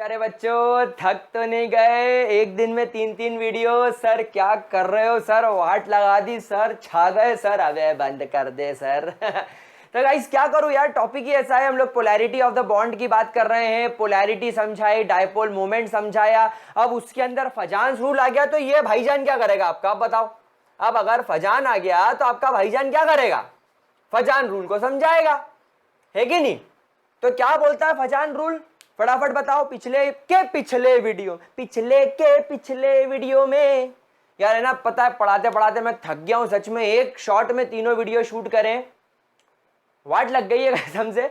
प्यारे बच्चों, थक तो नहीं गए? एक दिन में 3-3 वीडियो। सर क्या कर रहे हो सर? वाट लगा दी सर, छा गए सर। अबे बंद कर दे सर। तो गाइस क्या करूं यार, टॉपिक ही ऐसा है। हम लोग पोलैरिटी ऑफ द बॉन्ड की बात कर रहे हैं, पोलैरिटी समझाई, डायपोल मोमेंट समझाया। अब उसके अंदर फजान रूल आ गया, तो ये भाईजान क्या करेगा आपका? आप बताओ। अब अगर फजान आ गया तो आपका भाईजान क्या करेगा? फजान रूल को समझाएगा, है कि नहीं? तो क्या बोलता है फजान रूल? फटाफट बताओ। पिछले वीडियो में यार, है ना, पता है पढ़ाते पढ़ाते मैं थक गया हूं सच में। एक शॉट में तीनों वीडियो शूट करें, वाट लग गई है कसम से।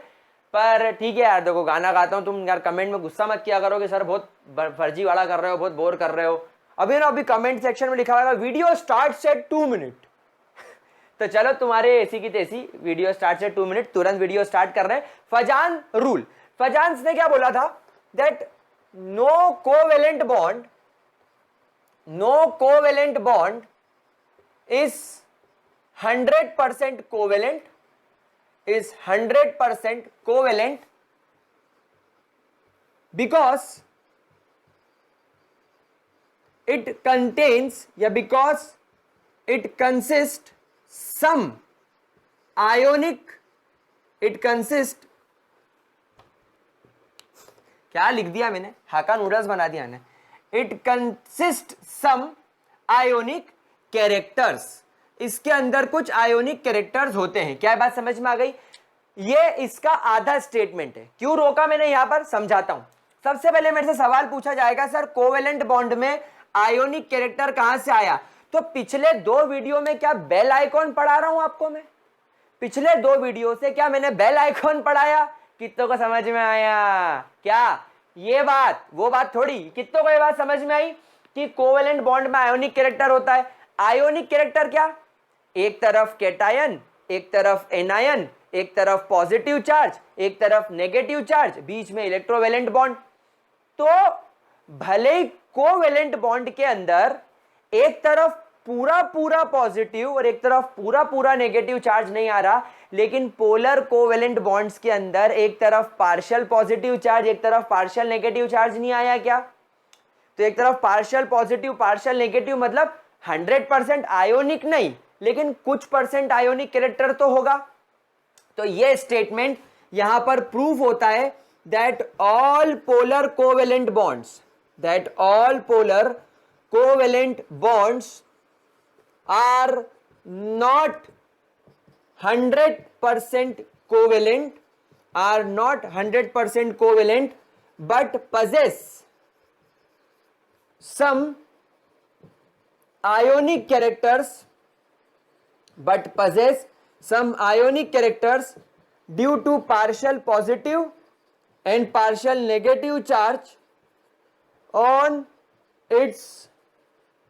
पर ठीक है यार, देखो गाना गाता हूं, तुम यार कमेंट में गुस्सा मत किया करो कि सर बहुत फर्जी वाला कर रहे हो, बहुत बोर कर रहे हो। अभी कमेंट सेक्शन में लिखा हुआ वीडियो स्टार्ट एट 2 मिनट। तो चलो तुम्हारे ऐसी की तैसी, वीडियो स्टार्ट से 2 मिनट, तुरंत वीडियो स्टार्ट कर रहे हैं। फजान रूल, फजान ने क्या बोला था? That no covalent bond is 100% covalent because it contains because it consists some ionic, क्या लिख दिया मैंने? हाका नूडल्स बना दिया मैंने। It consist some ionic characters, इसके अंदर कुछ आयोनिक कैरेक्टर्स होते हैं। क्या बात समझ में आ गई? ये इसका आधा स्टेटमेंट है। क्यों रोका मैंने यहां पर, समझाता हूं। सबसे पहले मेरे से सवाल पूछा जाएगा, सर कोवेलेंट बॉन्ड में आयोनिक कैरेक्टर कहां से आया? तो पिछले 2 वीडियो में क्या बेल आइकॉन पढ़ा रहा हूं आपको मैं? पिछले 2 वीडियो से क्या मैंने बेल आइकॉन पढ़ाया? कितनों को समझ में आया? क्या ये बात वो बात थोड़ी, कितनों को ये बात समझ में आई कि कोवेलेंट बॉन्ड में आयोनिक कैरेक्टर होता है? आयोनिक कैरेक्टर क्या? एक तरफ कैटायन, एक तरफ एनायन, एक तरफ पॉजिटिव चार्ज, एक तरफ नेगेटिव चार्ज, बीच में इलेक्ट्रोवेलेंट बॉन्ड। तो भले ही कोवेलेंट बॉन्ड के अंदर एक तरफ पूरा पॉजिटिव और एक तरफ पूरा नेगेटिव चार्ज नहीं आ रहा, लेकिन पोलर कोवेलेंट बॉन्ड्स के अंदर एक तरफ पार्शियल पॉजिटिव चार्ज, एक तरफ पार्शियल नेगेटिव चार्ज नहीं आया क्या? तो एक तरफ पार्शियल पॉजिटिव पार्शियल नेगेटिव, मतलब 100% आयोनिक नहीं, लेकिन कुछ परसेंट आयोनिक कैरेक्टर तो होगा। तो ये स्टेटमेंट यहां पर प्रूफ होता है that all polar covalent bonds are not 100% covalent, but possess some ionic characters due to partial positive and partial negative charge on its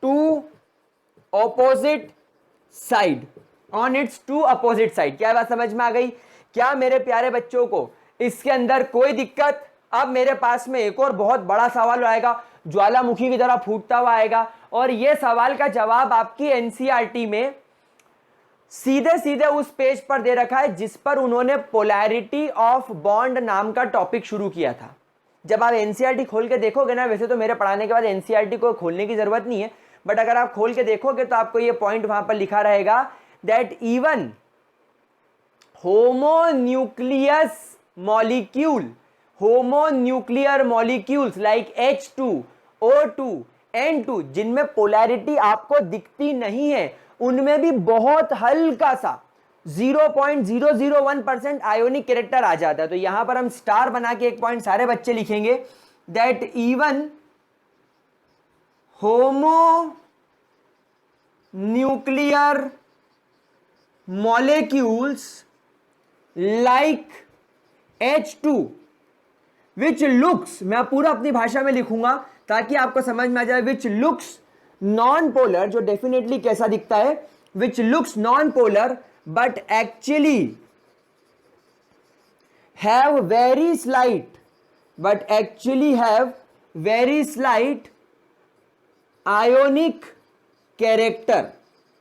two opposite side. क्या बात समझ में आ गई? क्या मेरे प्यारे बच्चों को इसके अंदर कोई दिक्कत? अब मेरे पास में एक और बहुत बड़ा सवाल आएगा, ज्वालामुखी की तरह फूटता हुआ आएगा, और यह सवाल का जवाब आपकी एनसीईआरटी में सीधे सीधे उस पेज पर दे रखा है जिस पर उन्होंने पोलैरिटी ऑफ बॉन्ड नाम का टॉपिक शुरू किया था। जब आप एनसीईआरटी खोल के देखोगे ना, वैसे तो मेरे पढ़ाने के बाद एनसीईआरटी को खोलने की जरूरत नहीं है, बट अगर आप खोल के देखोगे तो आपको ये पॉइंट वहां पर लिखा रहेगा that even homonuclear molecules like H2, O2, N2, जिनमें पोलैरिटी आपको दिखती नहीं है, उनमें भी बहुत हल्का सा 0.001% आयोनिक कैरेक्टर आ जाता है। तो यहां पर हम स्टार बना के एक पॉइंट सारे बच्चे लिखेंगे that even homonuclear molecules like H2 which looks, मैं पूरा अपनी भाषा में लिखूंगा ताकि आपको समझ में आ जाए, which looks non-polar, जो डेफिनेटली कैसा दिखता है, which looks non-polar but actually have very slight ionic character,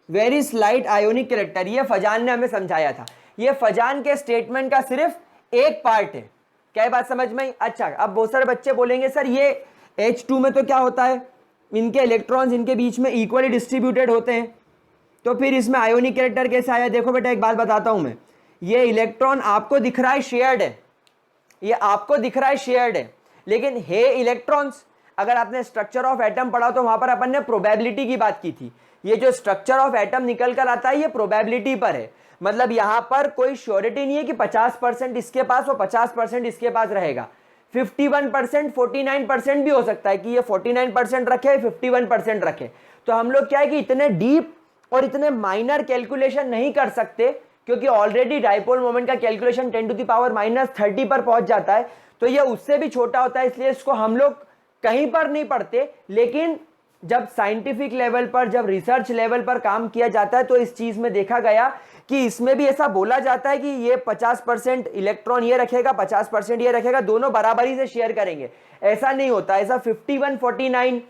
very slight ionic character. ये फजान ने हमें समझाया था। ये फजान के स्टेटमेंट का सिर्फ एक पार्ट है। क्या ये बात समझ में आई? अच्छा, अब बहुत सारे बच्चे बोलेंगे सर ये H2 में तो क्या होता है, इनके इलेक्ट्रॉन्स इनके बीच में इक्वली डिस्ट्रीब्यूटेड होते हैं, तो फिर इसमें आयोनिक कैरेक्टर कैसे आया? देखो बेटा एक बात बताता हूं मैं, ये इलेक्ट्रॉन आपको दिख रहा है शेयर्ड है, ये आपको दिख रहा है शेयर्ड है, लेकिन हे इलेक्ट्रॉन्स, अगर आपने स्ट्रक्चर ऑफ एटम पढ़ा तो वहां पर अपन ने प्रोबेबिलिटी की बात की थी। ये जो स्ट्रक्चर ऑफ एटम निकल कर आता है ये प्रोबेबिलिटी पर है, मतलब यहां पर कोई श्योरिटी नहीं है कि 50% इसके पास और 50% इसके पास रहेगा। 51% 49% भी हो सकता है कि ये 49% रखे 51% रखे। तो हम लोग क्या है कि इतने डीप और इतने माइनर कैलकुलेशन नहीं कर सकते, क्योंकि ऑलरेडी डाइपोल मोमेंट का कैलकुलेशन 10⁻³ पर पहुंच जाता है, तो ये उससे भी छोटा होता है, इसलिए इसको हम लोग कहीं पर नहीं पढ़ते। लेकिन जब साइंटिफिक लेवल पर, जब रिसर्च लेवल पर काम किया जाता है तो इस चीज में देखा गया कि इसमें भी ऐसा बोला जाता है कि ये 50% इलेक्ट्रॉन ये रखेगा, 50% ये रखेगा, दोनों बराबरी से शेयर करेंगे। ऐसा नहीं होता, ऐसा 51-49,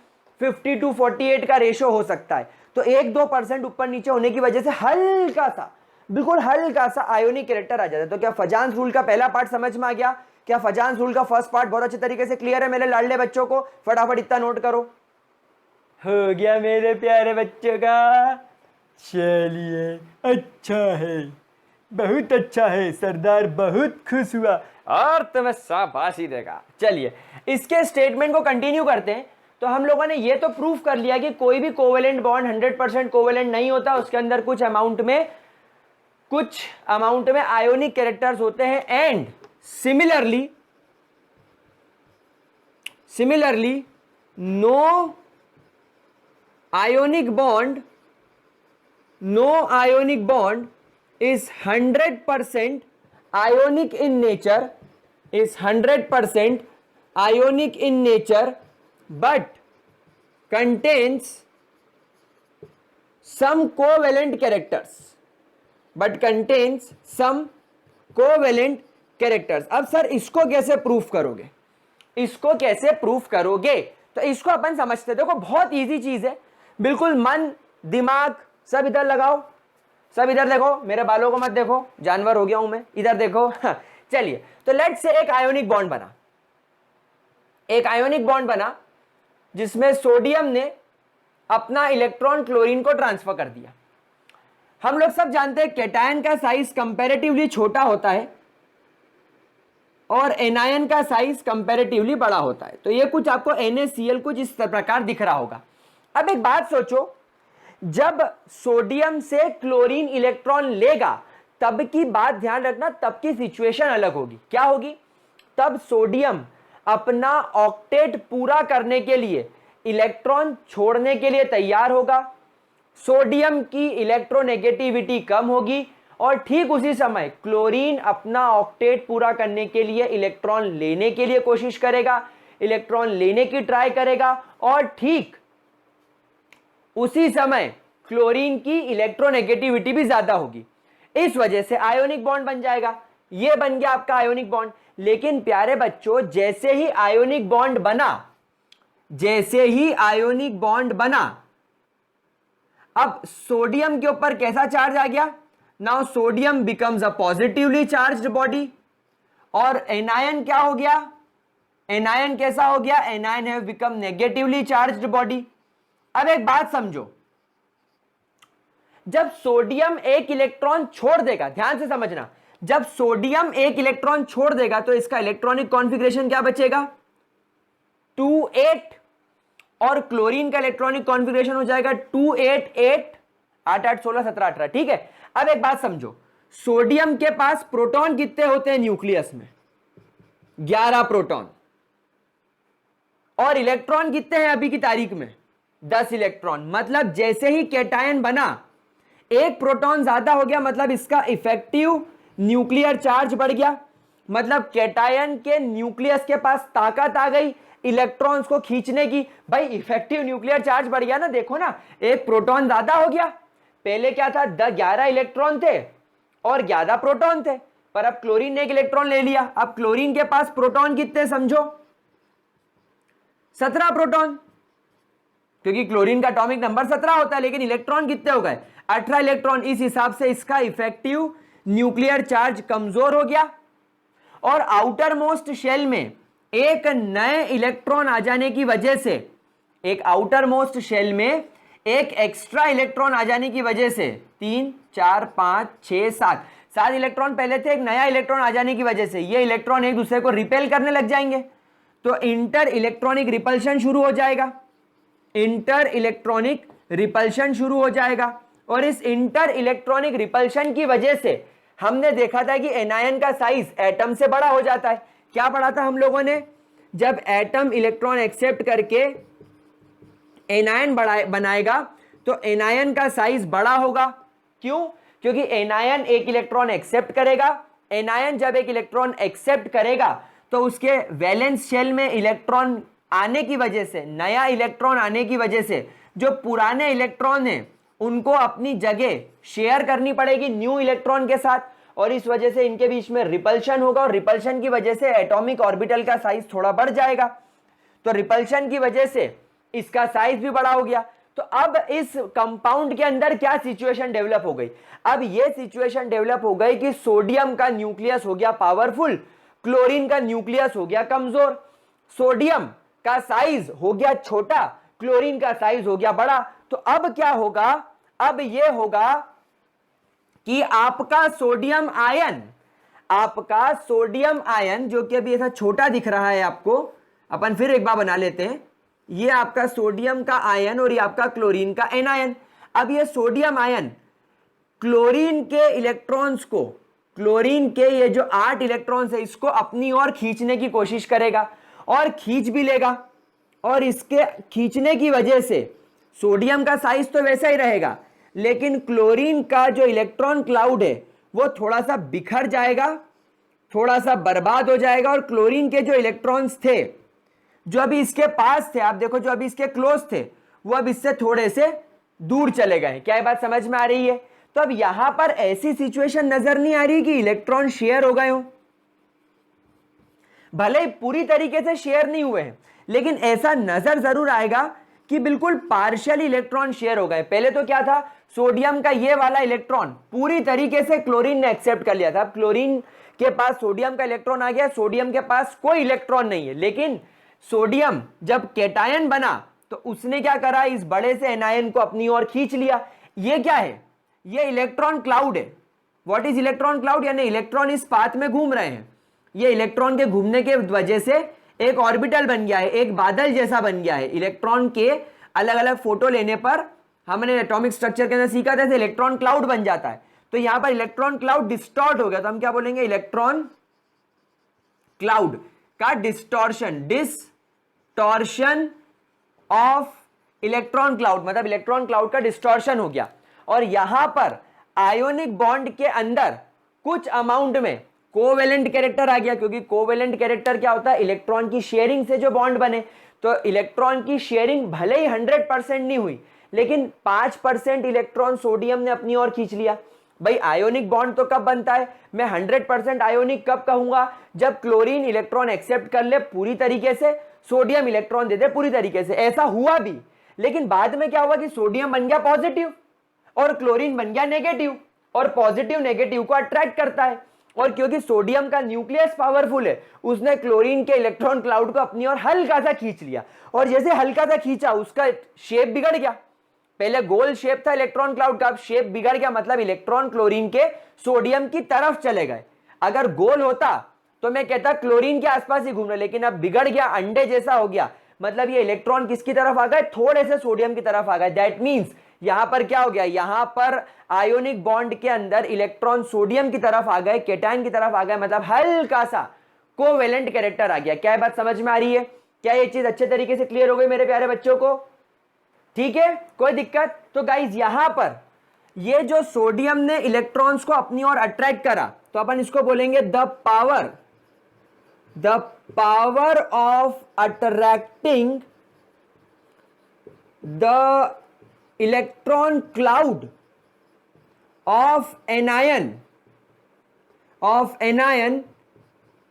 52-48 का रेशो हो सकता है। तो 1-2% ऊपर नीचे होने की वजह से हल्का सा, बिल्कुल हल्का सा आयोनिक कैरेक्टर आ जाता है। तो क्या फजान्स रूल का पहला पार्ट समझ में आ गया? क्या फजान्स रूल का फर्स्ट पार्ट बहुत अच्छे तरीके से क्लियर है मेरे लाडले बच्चों को? फटाफट इतना नोट करो। हो गया मेरे प्यारे बच्चों का? चलिए, अच्छा है, बहुत अच्छा है सरदार, बहुत खुश हुआ और तुम्हें शाबाशी देगा। चलिए इसके स्टेटमेंट को कंटिन्यू करते हैं। तो हम लोगों ने ये तो प्रूफ कर लिया कि कोई भी कोवेलेंट बॉन्ड 100% कोवेलेंट नहीं होता, उसके अंदर कुछ अमाउंट में आयोनिक कैरेक्टर्स होते हैं। And similarly no ionic bond is 100% ionic in nature, but contains some covalent characters, अब सर इसको कैसे प्रूफ करोगे? तो इसको अपन समझते, देखो बहुत इजी चीज है, बिल्कुल मन दिमाग सब इधर लगाओ, सब इधर देखो, मेरे बालों को मत देखो, जानवर हो गया हूं मैं, इधर देखो। चलिए तो लेट्स से एक आयोनिक बॉन्ड बना जिसमें सोडियम ने अपना इलेक्ट्रॉन क्लोरीन को ट्रांसफर कर दिया। हम लोग सब जानते हैं कैटायन का साइज कंपैरेटिवली छोटा होता है और एनायन का साइज कंपैरेटिवली बड़ा होता है। तो ये कुछ आपको NaCl कुछ इस प्रकार दिख रहा होगा। अब एक बात सोचो, जब सोडियम से क्लोरीन इलेक्ट्रॉन लेगा तब की बात ध्यान रखना, तब की सिचुएशन अलग होगी। क्या होगी? तब सोडियम अपना ऑक्टेट पूरा करने के लिए इलेक्ट्रॉन छोड़ने के लिए तैयार होगा, सोडियम की इलेक्ट्रोनेगेटिविटी कम होगी और ठीक उसी समय क्लोरीन अपना ऑक्टेट पूरा करने के लिए इलेक्ट्रॉन लेने के लिए कोशिश करेगा, इलेक्ट्रॉन लेने की ट्राई करेगा और ठीक उसी समय क्लोरीन की इलेक्ट्रोनेगेटिविटी भी ज्यादा होगी। इस वजह से आयोनिक बॉन्ड बन जाएगा। यह बन गया आपका आयोनिक बॉन्ड। लेकिन प्यारे बच्चों, जैसे ही आयोनिक बॉन्ड बना, अब सोडियम के ऊपर कैसा चार्ज आ गया? Now sodium becomes a positively charged body और एनायन क्या हो गया? एनायन कैसा हो गया? Anion have become negatively charged body. अब एक बात समझो, जब सोडियम एक इलेक्ट्रॉन छोड़ देगा, ध्यान से समझना, जब सोडियम एक इलेक्ट्रॉन छोड़ देगा तो इसका इलेक्ट्रॉनिक कॉन्फ़िगरेशन क्या बचेगा? 2-8 और क्लोरीन का इलेक्ट्रॉनिक कॉन्फ़िगरेशन हो जाएगा 2-8-8, 8-8 16 17 18। ठीक है। अब एक बात समझो, सोडियम के पास प्रोटॉन कितने होते हैं न्यूक्लियस में? 11 प्रोटॉन। और इलेक्ट्रॉन कितने हैं अभी की तारीख में? 10 इलेक्ट्रॉन। मतलब जैसे ही कैटायन बना, एक प्रोटॉन ज्यादा हो गया, मतलब इसका इफेक्टिव न्यूक्लियर चार्ज बढ़ गया, मतलब कैटायन के न्यूक्लियस के पास ताकत आ गई इलेक्ट्रॉन्स को खींचने की। भाई इफेक्टिव न्यूक्लियर चार्ज बढ़ गया ना, देखो ना, एक प्रोटॉन ज्यादा हो गया। पहले क्या था? 11 इलेक्ट्रॉन थे और 11 प्रोटॉन थे, पर अब क्लोरीन ने एक इलेक्ट्रॉन ले लिया। अब क्लोरीन के पास प्रोटॉन कितने समझो? 17 प्रोटॉन, क्योंकि क्लोरीन का एटॉमिक नंबर 17 होता है, लेकिन इलेक्ट्रॉन कितने हो गए? 18 इलेक्ट्रॉन। इस हिसाब से इसका इफेक्टिव न्यूक्लियर चार्ज कमजोर हो गया और आउटर मोस्ट शेल में एक नए इलेक्ट्रॉन आ जाने की वजह से, एक आउटर मोस्ट शेल में एक एक्स्ट्रा इलेक्ट्रॉन आ जाने की वजह से 3 4 5 6 7 7 इलेक्ट्रॉन पहले थे, एक नया इलेक्ट्रॉन आ जाने की वजह से ये इलेक्ट्रॉन एक दूसरे को रिपेल करने लग जाएंगे, तो इंटर इलेक्ट्रॉनिक रिपल्शन शुरू हो जाएगा, इंटर इलेक्ट्रॉनिक रिपल्शन शुरू हो जाएगा। और इस इंटर इलेक्ट्रॉनिक रिपल्शन की वजह से हमने देखा था कि एनायन का साइज एटम से बड़ा हो जाता है। क्या पढ़ा था हम लोगों ने? जब एटम इलेक्ट्रॉन एक्सेप्ट करके एनायन बनाएगा तो एनायन का साइज बड़ा होगा। क्यों? क्योंकि एनायन एक इलेक्ट्रॉन एक्सेप्ट करेगा, एनायन जब एक इलेक्ट्रॉन एक्सेप्ट करेगा तो उसके वैलेंस शेल में इलेक्ट्रॉन आने की वजह से, नया इलेक्ट्रॉन आने की वजह से जो पुराने इलेक्ट्रॉन हैं उनको अपनी जगह शेयर करनी पड़ेगी न्यू इलेक्ट्रॉन के साथ, और इस वजह से इनके बीच में रिपल्शन होगा, और रिपल्शन की वजह से एटॉमिक ऑर्बिटल का साइज थोड़ा बढ़ जाएगा। तो रिपल्शन की वजह से इसका साइज भी बड़ा हो गया। तो अब इस कंपाउंड के अंदर क्या सिचुएशन डेवलप हो गई? अब यह सिचुएशन डेवलप हो गई कि सोडियम का न्यूक्लियस हो गया पावरफुल, क्लोरीन का न्यूक्लियस हो गया कमजोर। सोडियम का साइज हो गया छोटा, क्लोरीन का साइज हो गया बड़ा। तो अब क्या होगा? अब यह होगा कि आपका सोडियम आयन जो कि अभी ऐसा छोटा दिख रहा है आपको, अपन फिर एक बार बना लेते हैं। ये आपका सोडियम का आयन और ये आपका क्लोरीन का एनायन। अब ये सोडियम आयन क्लोरीन के इलेक्ट्रॉन्स को, क्लोरीन के ये जो 8 इलेक्ट्रॉन्स है इसको अपनी ओर खींचने की कोशिश करेगा और खींच भी लेगा, और इसके खींचने की वजह से सोडियम का साइज तो वैसा ही रहेगा, लेकिन क्लोरीन का जो इलेक्ट्रॉन क्लाउड है वो थोड़ा सा बिखर जाएगा, थोड़ा सा बर्बाद हो जाएगा, और क्लोरीन के जो इलेक्ट्रॉन्स थे जो अभी इसके पास थे, आप देखो जो अभी इसके क्लोज थे वो अब इससे थोड़े से दूर चले गए। क्या ये बात समझ में आ रही है? तो अब यहां पर ऐसी सिचुएशन नजर नहीं आ रही कि इलेक्ट्रॉन शेयर हो गए हो, भले ही पूरी तरीके से शेयर नहीं हुए हैं, लेकिन ऐसा नजर जरूर आएगा कि बिल्कुल पार्शियल इलेक्ट्रॉन शेयर हो गए। पहले तो क्या था, सोडियम का ये वाला इलेक्ट्रॉन पूरी तरीके से क्लोरीन ने एक्सेप्ट कर लिया था। अब क्लोरीन के पास सोडियम का इलेक्ट्रॉन आ गया, सोडियम के पास कोई इलेक्ट्रॉन नहीं है, लेकिन सोडियम जब कैटायन बना तो उसने क्या करा, इस बड़े से एनायन को अपनी ओर खींच लिया। ये क्या है? ये इलेक्ट्रॉन क्लाउड है। What is electron cloud? यानी इलेक्ट्रॉन इस पाथ में घूम रहे हैं। ये इलेक्ट्रॉन के घूमने के वजह से एक ऑर्बिटल बन गया है, एक बादल जैसा बन गया है। इलेक्ट्रॉन के अलग अलग फोटो लेने पर हमने एटॉमिक स्ट्रक्चर के अंदर सीखा था, इलेक्ट्रॉन क्लाउड बन जाता है। तो यहां पर इलेक्ट्रॉन क्लाउड डिस्टॉर्ट हो गया, तो हम क्या बोलेंगे? इलेक्ट्रॉन क्लाउड का डिस्टॉर्शन ऑफ इलेक्ट्रॉन क्लाउड, मतलब इलेक्ट्रॉन क्लाउड का डिस्टॉर्शन हो गया। और यहां पर आयोनिक बॉन्ड के अंदर कुछ अमाउंट में कोवेलेंट कैरेक्टर आ गया, क्योंकि कोवेलेंट कैरेक्टर क्या होता है? इलेक्ट्रॉन की शेयरिंग से जो बॉन्ड बने। तो इलेक्ट्रॉन की शेयरिंग भले ही 100% नहीं हुई, लेकिन 5% इलेक्ट्रॉन सोडियम ने अपनी ओर खींच लिया। भाई आयोनिक बॉन्ड तो कब बनता है? मैं 100% आयोनिक कब कहूंगा? जब क्लोरीन इलेक्ट्रॉन एक्सेप्ट कर ले पूरी तरीके से, सोडियम इलेक्ट्रॉन दे दे पूरी तरीके से। ऐसा हुआ भी, लेकिन बाद में क्या हुआ कि सोडियम बन गया पॉजिटिव और क्लोरीन बन गया नेगेटिव, और पॉजिटिव नेगेटिव को अट्रैक्ट करता है। और क्योंकि सोडियम का न्यूक्लियस पावरफुल है, उसने क्लोरीन के इलेक्ट्रॉन क्लाउड को अपनी ओर हल्का सा खींच लिया, और जैसे हल्का सा खींचा उसका शेप बिगड़ गया। पहले गोल शेप था इलेक्ट्रॉन क्लाउड का, अब शेप बिगड़ गया, मतलब इलेक्ट्रॉन क्लोरीन के सोडियम की तरफ चले गए। अगर गोल होता तो मैं कहता क्लोरीन के आसपास ही घूम रहे, लेकिन अब बिगड़ गया, अंडे जैसा हो गया, मतलब ये इलेक्ट्रॉन किसकी तरफ आ गए? थोड़े से सोडियम की तरफ आ गए। दैट मींस यहां पर क्या हो गया? यहां पर आयोनिक बॉन्ड के अंदर इलेक्ट्रॉन सोडियम की तरफ आ गए, कैटायन की तरफ आ गए, मतलब हल्का सा कोवेलेंट कैरेक्टर आ गया। क्या बात समझ में आ रही है? क्या ये चीज अच्छे तरीके से क्लियर हो गई मेरे प्यारे बच्चों को? ठीक है, कोई दिक्कत? तो गाइज यहां पर ये जो सोडियम ने इलेक्ट्रॉन्स को अपनी ओर अट्रैक्ट करा, तो अपन इसको बोलेंगे the power of attracting the electron cloud of anion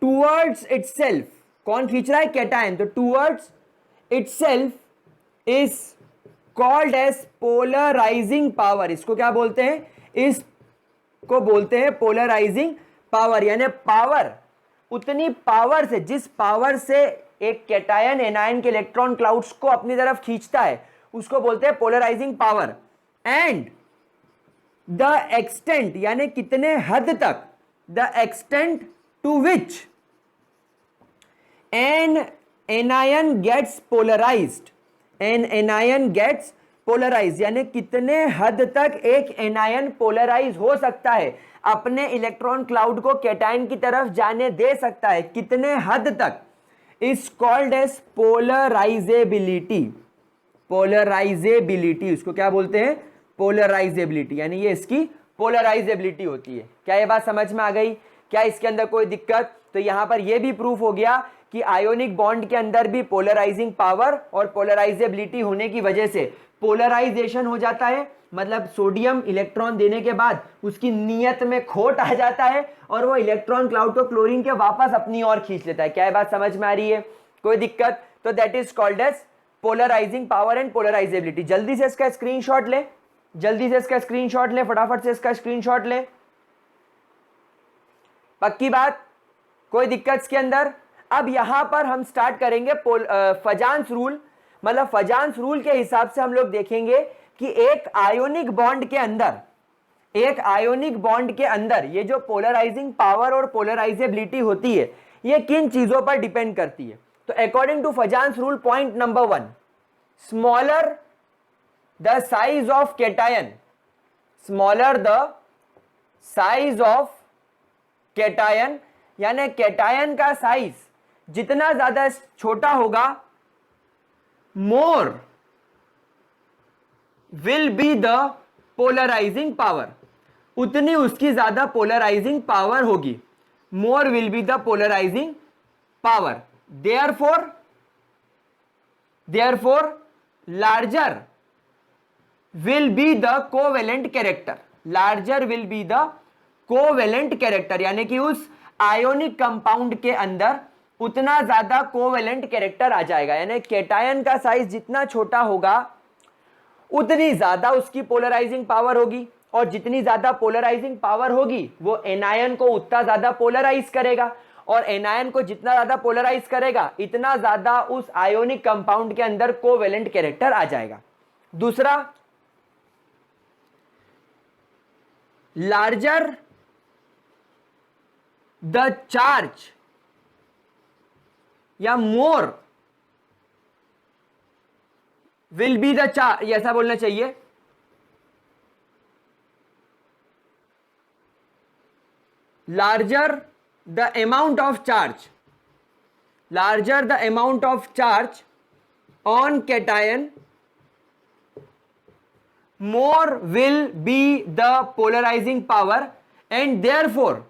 towards itself. कौन खींच रहा है? कैटायन। तो towards itself is called as polarizing power. इसको क्या बोलते हैं? इसको बोलते हैं पोलराइजिंग पावर, यानी पावर उतनी पावर से, जिस पावर से एक कैटायन एनायन के इलेक्ट्रॉन क्लाउड्स को अपनी तरफ खींचता है उसको बोलते हैं polarizing power. And the extent यानी कितने हद तक, the extent to which an anion gets polarized, an anion gets polarize यानी कितने हद तक एक एनायन पोलराइज हो सकता है, अपने इलेक्ट्रॉन क्लाउड को कैटायन की तरफ जाने दे सकता है, कितने हद तक, is called as polarizability. Polarizability उसको क्या बोलते हैं, पोलराइजेबिलिटी, यानी ये इसकी पोलराइजेबिलिटी होती है। क्या ये बात समझ में आ गई? क्या इसके अंदर कोई दिक्कत? तो यहां पर यह भी प्रूफ हो गया कि आयोनिक बॉन्ड के अंदर भी पोलराइजिंग पावर और पोलराइजेबिलिटी होने की वजह से पोलराइजेशन हो जाता है, मतलब सोडियम इलेक्ट्रॉन देने के बाद उसकी नियत में खोट आ जाता है और वो इलेक्ट्रॉन क्लाउड को क्लोरीन के वापस अपनी ओर खींच लेता है। क्या ये बात समझ में आ रही है? कोई दिक्कत? तो that is called as polarizing power and polarizability. जल्दी से इसका स्क्रीनशॉट ले, जल्दी से इसका स्क्रीनशॉट ले, फटाफट से इसका स्क्रीनशॉट ले। पक्की बात? कोई दिक्कत इसके अंदर? अब यहां पर हम स्टार्ट करेंगे फजान्स रूल, मतलब फजान्स रूल के हिसाब से हम लोग देखेंगे कि एक आयोनिक बॉन्ड के अंदर, एक आयोनिक बॉन्ड के अंदर ये जो पोलराइजिंग पावर और पोलराइजेबिलिटी होती है ये किन चीजों पर डिपेंड करती है। तो according to Fajans rule, point number 1, smaller the size of cation, smaller the size of cation यानी कैटायन का साइज जितना ज्यादा छोटा होगा, more will be the polarizing power, उतनी उसकी ज्यादा पोलराइजिंग पावर होगी। More will be the polarizing power. Therefore larger will be the covalent character, larger will be the covalent character यानी कि उस आयोनिक कंपाउंड के अंदर उतना ज्यादा कोवेलेंट कैरेक्टर आ जाएगा। यानी कैटायन का साइज जितना छोटा होगा उतनी ज्यादा उसकी पोलराइजिंग पावर होगी, और जितनी ज्यादा पोलराइजिंग पावर होगी वो एनायन को उतना ज्यादा पोलराइज करेगा, और एनायन को जितना ज्यादा पोलराइज करेगा इतना ज्यादा उस आयोनिक कंपाउंड के अंदर कोवेलेंट कैरेक्टर आ जाएगा। दूसरा, लार्जर द चार्ज या मोर विल बी द चार्ज, ऐसा बोलना चाहिए, larger the amount of charge, larger the amount of charge on cation, more will be the polarizing power and therefore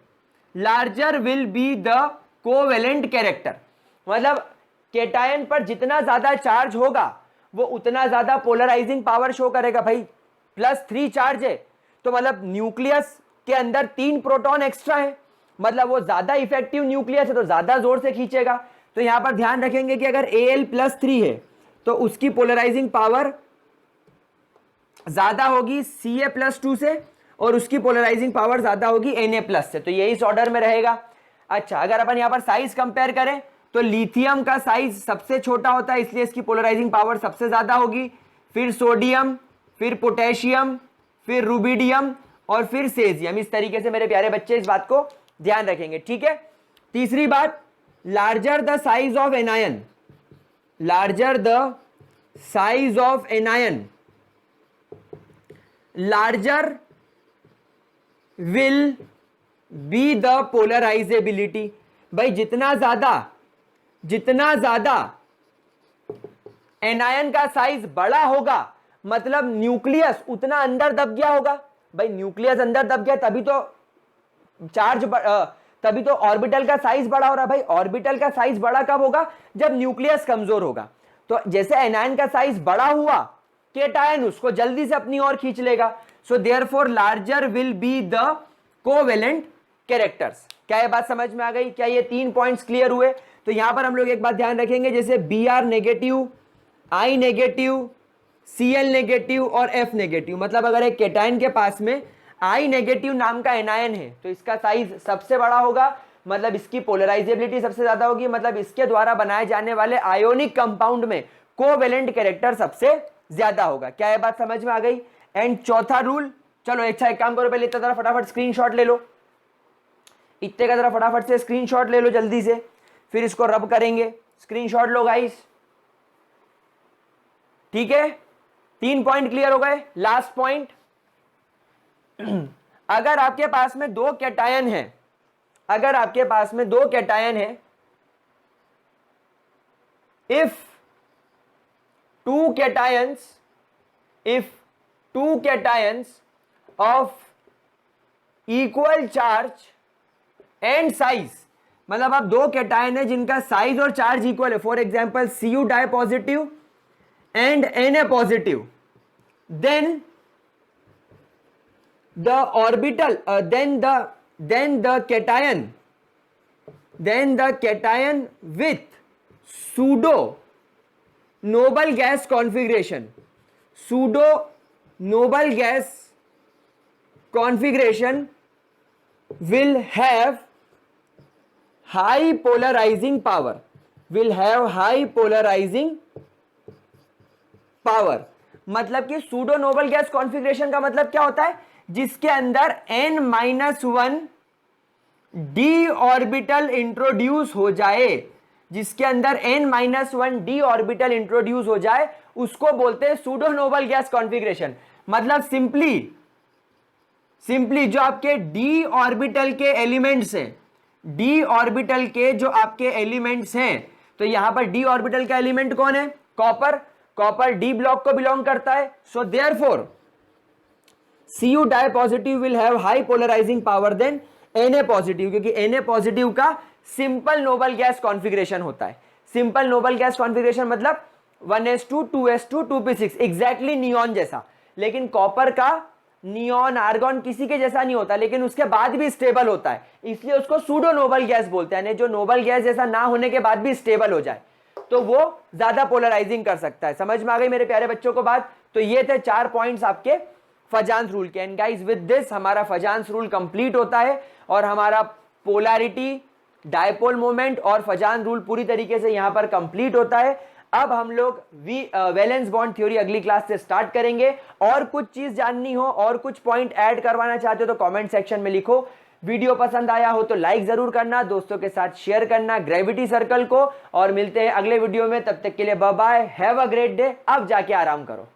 larger will be the covalent character। मतलब cation पर जितना ज्यादा charge होगा वो उतना ज्यादा पोलराइजिंग पावर शो करेगा। भाई +3 चार्ज है तो मतलब न्यूक्लियस के अंदर 3 प्रोटॉन एक्स्ट्रा है, मतलब वो ज्यादा इफेक्टिव न्यूक्लियस है तो ज्यादा जोर से खींचेगा। तो यहां पर ध्यान रखेंगे कि अगर Al+3 है तो उसकी पोलराइजिंग पावर ज्यादा होगी Ca+2 से, और उसकी पोलराइजिंग पावर ज्यादा होगी Na+ से। तो ये इस ऑर्डर में रहेगा। अच्छा, अगर अपन यहां पर साइज कंपेयर करें तो लिथियम का साइज सबसे छोटा होता है इसलिए इसकी पोलराइजिंग पावर सबसे ज्यादा होगी, फिर सोडियम, फिर पोटेशियम, फिर रुबिडियम और फिर सेजियम। इस तरीके से मेरे प्यारे बच्चे इस बात को ध्यान रखेंगे, ठीक है। तीसरी बात, larger the size of anion, larger the size of anion, larger will be the polarisability. भाई जितना ज्यादा एनायन का साइज बड़ा होगा मतलब न्यूक्लियस उतना अंदर दब गया होगा। भाई न्यूक्लियस अंदर दब गया तभी तो चार्ज, तभी तो ऑर्बिटल का साइज बड़ा हो रहा है। भाई ऑर्बिटल का साइज बड़ा कब होगा? जब न्यूक्लियस कमजोर होगा। तो जैसे एनायन का साइज बड़ा हुआ, कैटायन उसको जल्दी से अपनी ओर खींच लेगा। So therefore larger will be the covalent characters. क्या ये बात समझ में आ गई? क्या ये 3 पॉइंट्स क्लियर हुए? तो यहां पर हम लोग एक बात ध्यान रखेंगे, जैसे Br negative, I negative, Cl negative और F नेगेटिव, मतलब अगर एक कैटायन के पास में I नेगेटिव नाम का एनायन है तो इसका साइज सबसे बड़ा होगा, मतलब इसकी पोलराइजेबिलिटी सबसे ज्यादा होगी, मतलब इसके द्वारा बनाए जाने वाले आयोनिक कंपाउंड में कोवेलेंट कैरेक्टर सबसे ज्यादा होगा। क्या ये बात समझ में आ गई? एंड चौथा रूल, चलो अच्छा एक काम करो, पहले इतना तरह फटाफट स्क्रीनशॉट ले लो, इतने का जरा फटाफट से स्क्रीनशॉट ले लो जल्दी से, फिर इसको रब करेंगे। स्क्रीनशॉट लो गाइस, ठीक है? 3 पॉइंट क्लियर हो गए। लास्ट पॉइंट, अगर आपके पास में 2 कैटायन है, अगर आपके पास में 2 कैटायन है, if 2 cations of equal charge and size, मतलब आप 2 कैटायन है जिनका साइज और चार्ज इक्वल है, for example Cu di positive and Na positive, then the orbital then the cation with pseudo noble gas configuration will have high polarizing power, मतलब कि pseudo Nobel gas configuration का मतलब क्या होता है? जिसके अंदर n-1 d ऑर्बिटल इंट्रोड्यूस हो जाए, जिसके अंदर n-1 d ऑर्बिटल इंट्रोड्यूस हो जाए, उसको बोलते हैं सूडो नोबल गैस कॉन्फ़िगरेशन। मतलब सिंपली जो आपके d ऑर्बिटल के एलिमेंट्स हैं, d ऑर्बिटल के जो आपके एलिमेंट्स हैं, तो यहां पर d ऑर्बिटल का एलिमेंट कौन है? कॉपर डी ब्लॉक को बिलोंग करता है। So therefore Cu di positive will have high polarizing power than Na positive, क्योंकि Na पॉजिटिव का सिंपल नोबल गैस कॉन्फ़िगरेशन होता है। सिंपल नोबल गैस कॉन्फ़िगरेशन मतलब 1s2 2s2 2p6, exactly neon जैसा। लेकिन कॉपर का नियॉन आर्गॉन किसी के जैसा नहीं होता, लेकिन उसके बाद भी स्टेबल होता है, इसलिए उसको सूडो नोबल गैस बोलते हैं। जो नोबल गैस जैसा ना होने के बाद भी स्टेबल हो जाए तो वो ज्यादा पोलराइजिंग कर सकता है। समझ में आ गई मेरे प्यारे बच्चों को बात? तो ये थे 4 पॉइंट्स आपके फजांस रूल के। एंड गाइस विद दिस हमारा फजांस रूल कंप्लीट होता है और हमारा पोलैरिटी, डायपोल मोमेंट और फजांस रूल पूरी तरीके से यहां पर कंप्लीट होता है। अब हम लोग वैलेंस बॉन्ड थ्योरी अगली क्लास से स्टार्ट करेंगे। और कुछ चीज जाननी हो और कुछ पॉइंट ऐड करवाना चाहते हो तो कमेंट सेक्शन में लिखो। वीडियो पसंद आया हो तो लाइक जरूर करना, दोस्तों के साथ शेयर करना ग्रेविटी सर्कल को, और मिलते हैं अगले वीडियो में। तब तक के लिए bye bye, have a great day. अब जाके आराम करो।